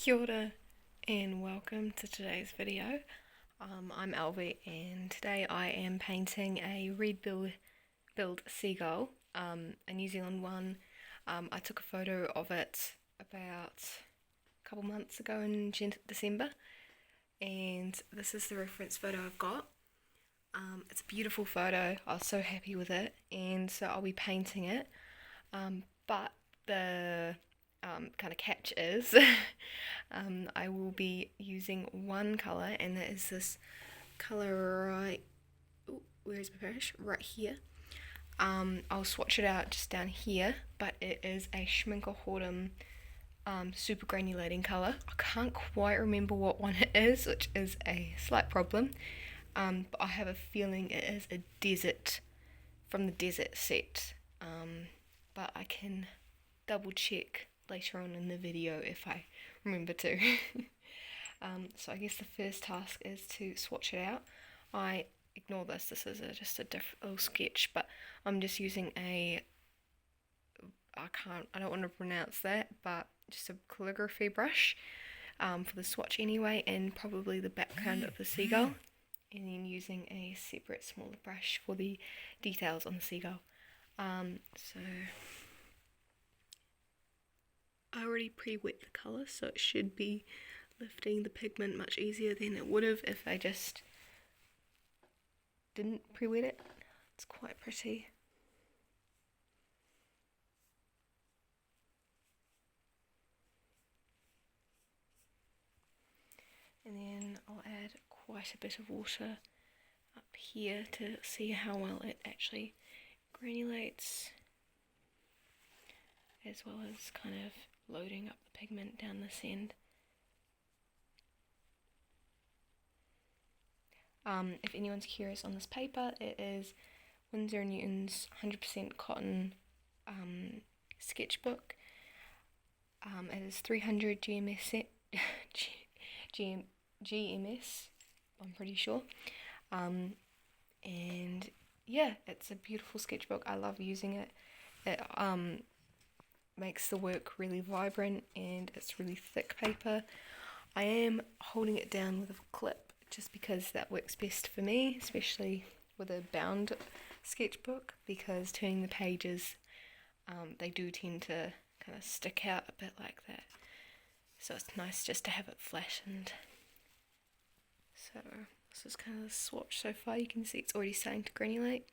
Kia ora and welcome to today's video. I'm Alvi and today I am painting a red-billed seagull, a New Zealand one. I took a photo of it about a couple months ago in December, and this is the reference photo I've got. It's a beautiful photo. I was so happy with it, and so I'll be painting it, but the kind of catch is I will be using one colour, and that is this colour right, where's my brush? Right here. I'll swatch it out just down here, but it is a Monochromatic super granulating colour. I can't quite remember what one it is, which is a slight problem, but I have a feeling it is a desert, from the desert set, but I can double check later on in the video if I remember to. So I guess the first task is to swatch it out. I ignore this is just a little sketch, but I'm just using I don't want to pronounce that, but just a calligraphy brush for the swatch anyway, and probably the background of the seagull, and then using a separate smaller brush for the details on the seagull. So I already pre-wet the colour, so it should be lifting the pigment much easier than it would have if I just didn't pre-wet it. It's quite pretty. And then I'll add quite a bit of water up here to see how well it actually granulates, as well as kind of loading up the pigment down this end. If anyone's curious on this paper, it is Winsor & Newton's 100% cotton sketchbook. It is 300 GMS, I'm pretty sure. And yeah, it's a beautiful sketchbook. I love using it. It makes the work really vibrant, and it's really thick paper. I am holding it down with a clip just because that works best for me, especially with a bound sketchbook, because turning the pages, they do tend to kind of stick out a bit like that. So it's nice just to have it flattened. So this is kind of the swatch so far. You can see it's already starting to granulate.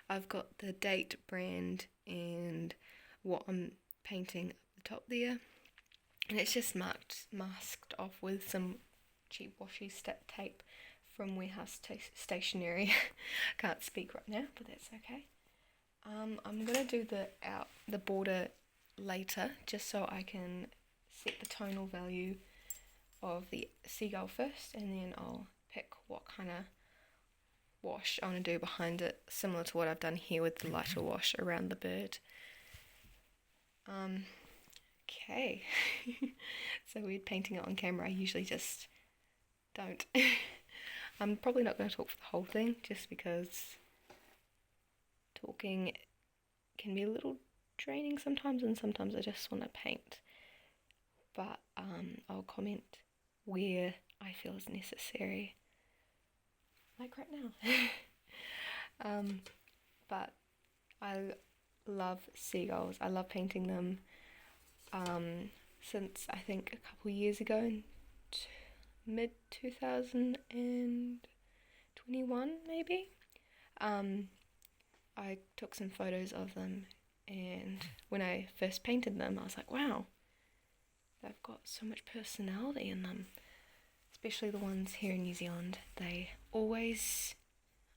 I've got the date, brand, and what I'm painting up the top there, and it's just masked off with some cheap washi stick tape from Warehouse Stationery. Can't speak right now, but that's okay. I'm gonna do the border later, just so I can set the tonal value of the seagull first, and then I'll pick what kind of wash I want to do behind it, similar to what I've done here with the lighter wash around the bird. Okay. So weird painting it on camera. I usually just don't. I'm probably not going to talk for the whole thing, just because talking can be a little draining sometimes, and sometimes I just want to paint. But I'll comment where I feel is necessary, like right now. But I love seagulls. I love painting them since I think a couple years ago, in mid 2021 maybe. I took some photos of them, and when I first painted them I was like, wow, they've got so much personality in them, especially the ones here in New Zealand. They always,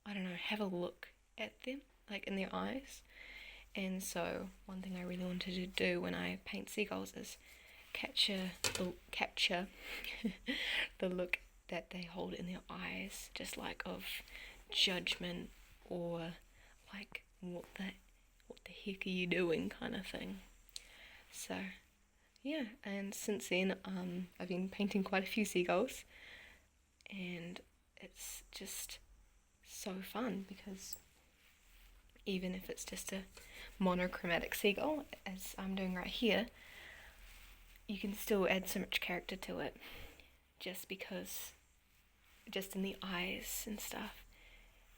I don't know, have a look at them, like in their eyes. And so one thing I really wanted to do when I paint seagulls is capture the look that they hold in their eyes, just like of judgment, or like what the heck are you doing kind of thing. So yeah, and since then I've been painting quite a few seagulls, and it's just so fun, because even if it's just a monochromatic seagull, as I'm doing right here, you can still add so much character to it just in the eyes and stuff.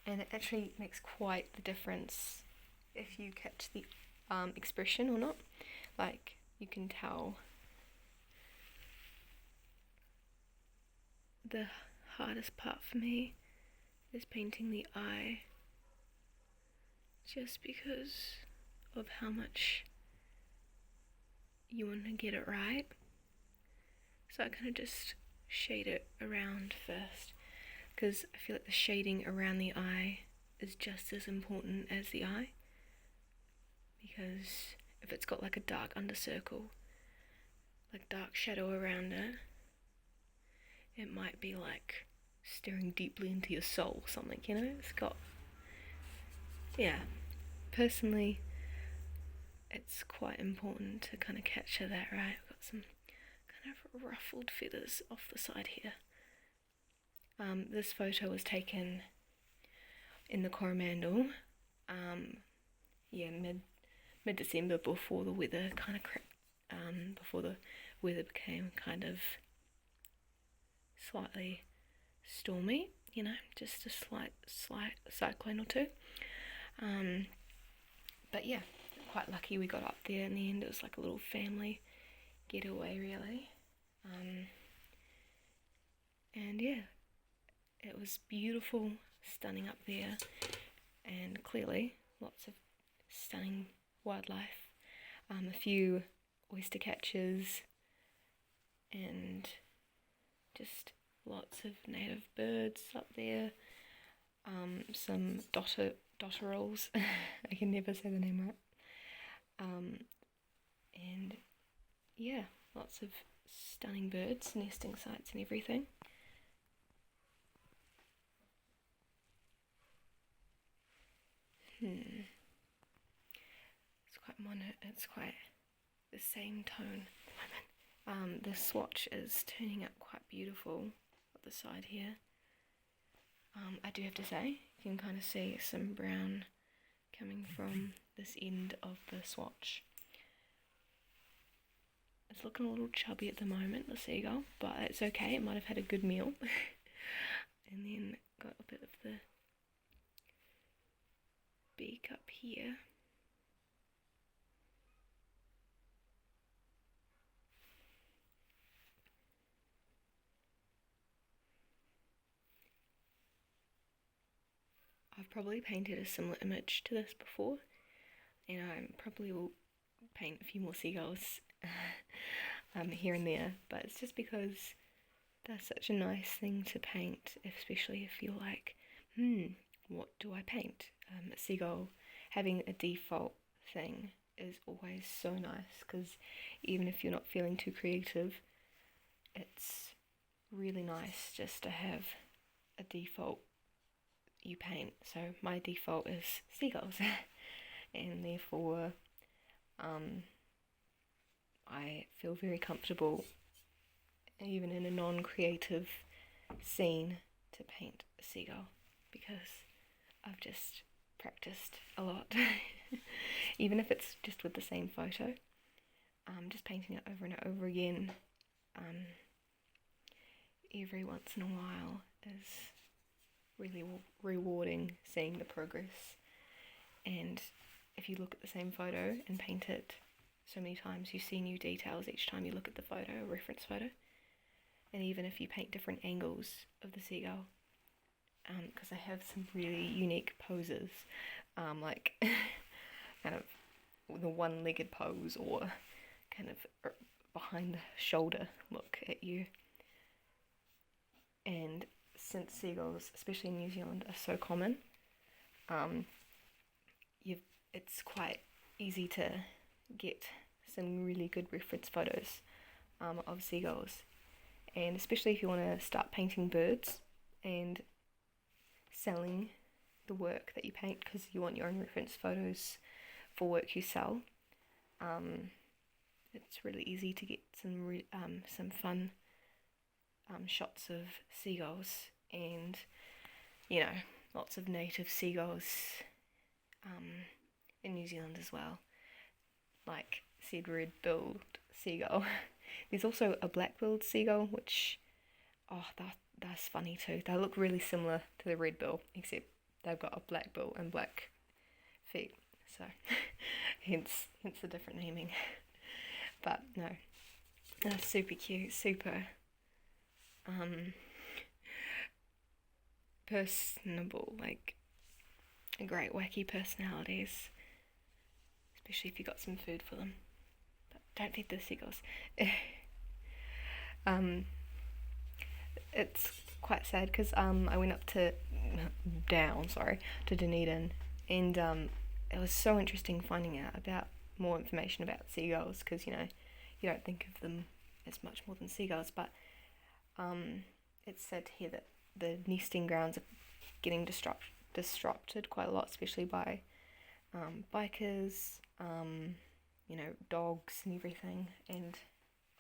And it actually makes quite the difference if you catch the expression or not. Like, you can tell the hardest part for me is painting the eye, just because of how much you want to get it right. So I kind of just shade it around first, because I feel like the shading around the eye is just as important as the eye, because if it's got like a dark undercircle, like dark shadow around it, it might be like staring deeply into your soul or something, you know? It's got, yeah, personally, it's quite important to kind of capture that, right? I've got some kind of ruffled feathers off the side here. This photo was taken in the Coromandel, mid-December, before the weather kind of before the weather became kind of slightly stormy, you know, just a slight cyclone or two. But yeah, quite lucky we got up there in the end. It was like a little family getaway, really. And yeah, it was beautiful, stunning up there, and clearly lots of stunning wildlife. A few oyster catchers, and just lots of native birds up there. Some dotterels, I can never say the name right. And yeah, lots of stunning birds, nesting sites and everything. It's quite the same tone at the moment. The swatch is turning out quite beautiful at the side here. I do have to say, you can kind of see some brown coming from this end of the swatch. It's looking a little chubby at the moment, the seagull, but it's okay, it might have had a good meal. And then got a bit of the beak up here. I've probably painted a similar image to this before, and I probably will paint a few more seagulls here and there, but it's just because they're such a nice thing to paint, especially if you're like, what do I paint? A seagull having a default thing is always so nice, because even if you're not feeling too creative, it's really nice just to have a default you paint. So my default is seagulls, and therefore I feel very comfortable, even in a non-creative scene, to paint a seagull, because I've just practiced a lot. Even if it's just with the same photo, just painting it over and over again every once in a while is really rewarding, seeing the progress. And if you look at the same photo and paint it so many times, you see new details each time you look at the photo, a reference photo. And even if you paint different angles of the seagull, because I have some really unique poses, like kind of the one-legged pose, or kind of behind the shoulder look at you. And since seagulls, especially in New Zealand, are so common, it's quite easy to get some really good reference photos of seagulls. And especially if you want to start painting birds and selling the work that you paint, because you want your own reference photos for work you sell, it's really easy to get some fun shots of seagulls, and you know, lots of native seagulls in New Zealand as well, like said red-billed seagull There's also a black-billed seagull, which, oh, that's funny too. They look really similar to the red bill, except they've got a black bill and black feet. So, hence the different naming. But no, that's super cute, super personable, like great wacky personalities, especially if you got some food for them. But don't feed the seagulls. It's quite sad because I went up to Dunedin, and it was so interesting finding out about more information about seagulls, because you don't think of them as much more than seagulls, but it's sad to hear that the nesting grounds are getting disrupted quite a lot, especially by bikers, dogs and everything, and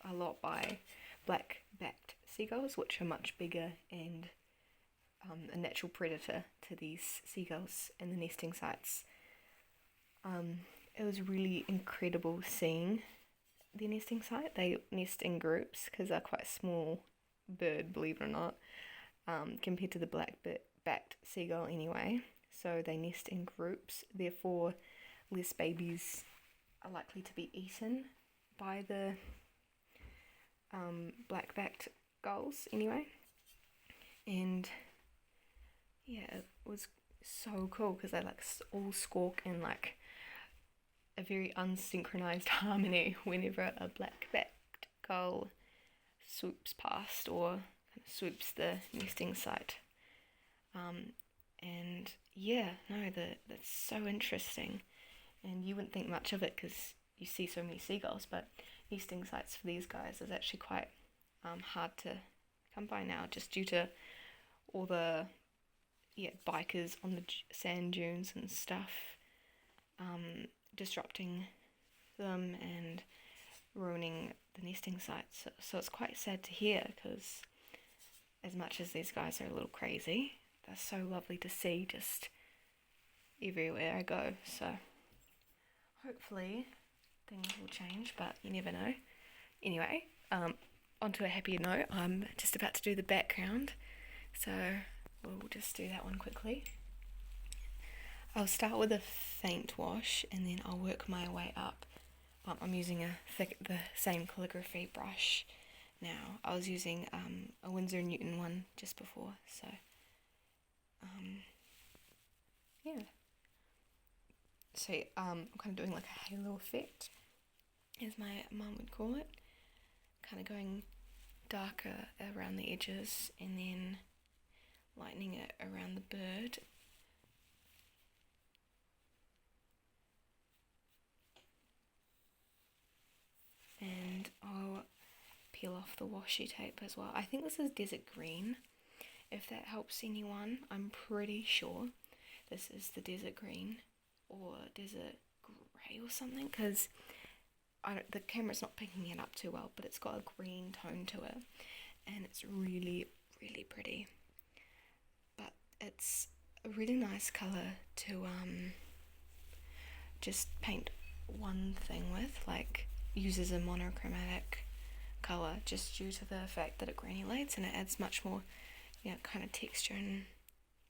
a lot by black-backed seagulls, which are much bigger and a natural predator to these seagulls and the nesting sites. It was really incredible seeing their nesting site. They nest in groups because they're quite a small bird, believe it or not, compared to the black-backed seagull anyway. So they nest in groups, therefore less babies are likely to be eaten by the black-backed gulls anyway. And yeah, it was so cool because they all squawk in a very unsynchronized harmony whenever a black-backed gull swoops past or swoops the nesting site. And yeah, no, that's so interesting, and you wouldn't think much of it because you see so many seagulls, but nesting sites for these guys is actually quite hard to come by now, just due to all the bikers on the sand dunes and stuff disrupting them and ruining the nesting sites. So it's quite sad to hear, because as much as these guys are a little crazy, they're so lovely to see just everywhere I go. So hopefully things will change, but you never know. Anyway, onto a happier note, I'm just about to do the background, so we'll just do that one quickly. I'll start with a faint wash and then I'll work my way up. I'm using the same calligraphy brush now. I was using a Winsor & Newton one just before, so yeah. So I'm kind of doing like a halo effect, as my mum would call it. Kind of going darker around the edges and then lightening it around the bird. And I'll peel off the washi tape as well. I think this is Desert Green, if that helps anyone. I'm pretty sure this is the Desert Green or Desert Grey or something, because the camera's not picking it up too well, but it's got a green tone to it and it's really, really pretty. But it's a really nice colour to just paint one thing with, uses a monochromatic colour just due to the fact that it granulates and it adds much more kind of texture and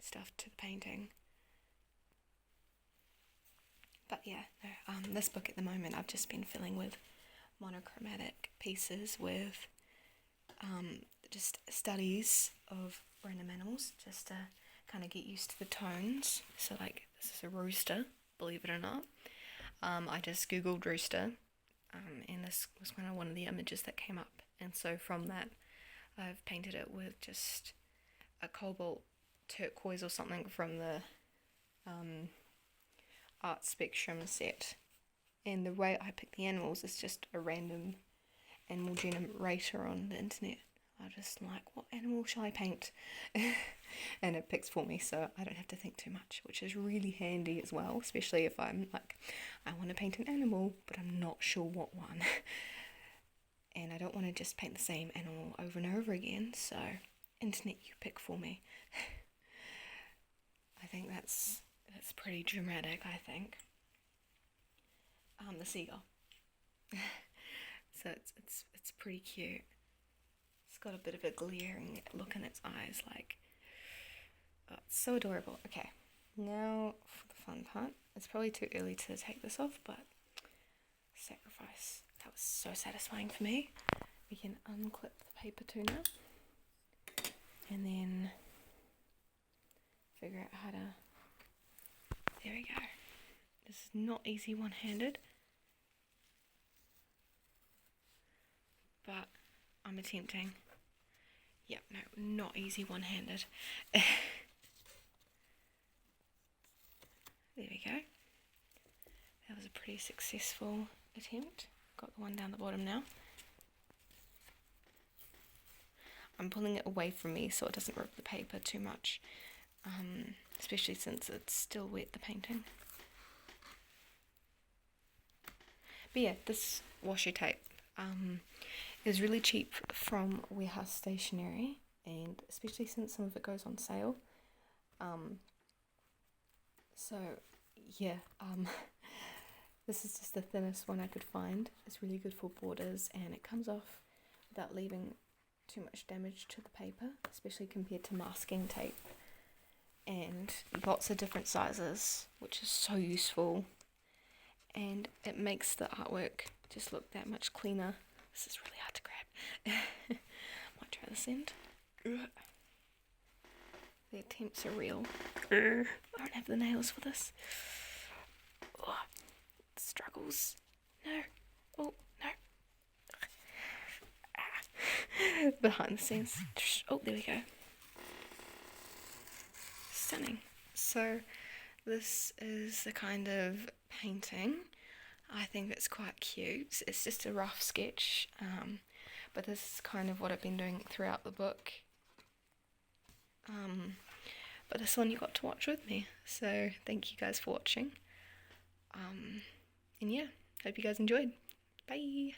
stuff to the painting. But yeah, no, this book at the moment I've just been filling with monochromatic pieces with just studies of random animals, just to kind of get used to the tones. So this is a rooster, believe it or not. I just googled rooster, and this was kind of one of the images that came up, and so from that I've painted it with just a cobalt turquoise or something from the Art Spectrum set. And the way I pick the animals is just a random animal generator on the internet. I just what animal shall I paint? And it picks for me, so I don't have to think too much, which is really handy as well, especially if I'm I want to paint an animal, but I'm not sure what one. And I don't want to just paint the same animal over and over again, so internet, you pick for me. I think that's pretty dramatic, I think. The seagull. So it's It's pretty cute. It's got a bit of a glaring look in its eyes, like, oh, it's so adorable. Okay, now for the fun part. It's probably too early to take this off, but sacrifice. That was so satisfying for me. We can unclip the paper too now, and then figure out how to, there we go. This is not easy one-handed, but I'm attempting. Yep, no, not easy one-handed. There we go. That was a pretty successful attempt. Got the one down the bottom now. I'm pulling it away from me so it doesn't rip the paper too much, especially since it's still wet, the painting. But yeah, this washi tape is really cheap from Warehouse Stationery, and especially since some of it goes on sale. So yeah, this is just the thinnest one I could find. It's really good for borders, and it comes off without leaving too much damage to the paper, especially compared to masking tape. And lots of different sizes, which is so useful, and it makes the artwork just look that much cleaner. This is really hard to grab. Might try this end. The attempts are real. I don't have the nails for this. Oh, struggles. No. Oh, no. Behind the scenes. Oh, there we go. Stunning. So this is the kind of painting. I think it's quite cute. It's just a rough sketch, but this is kind of what I've been doing throughout the book. But this one you got to watch with me, so thank you guys for watching. And yeah, hope you guys enjoyed. Bye!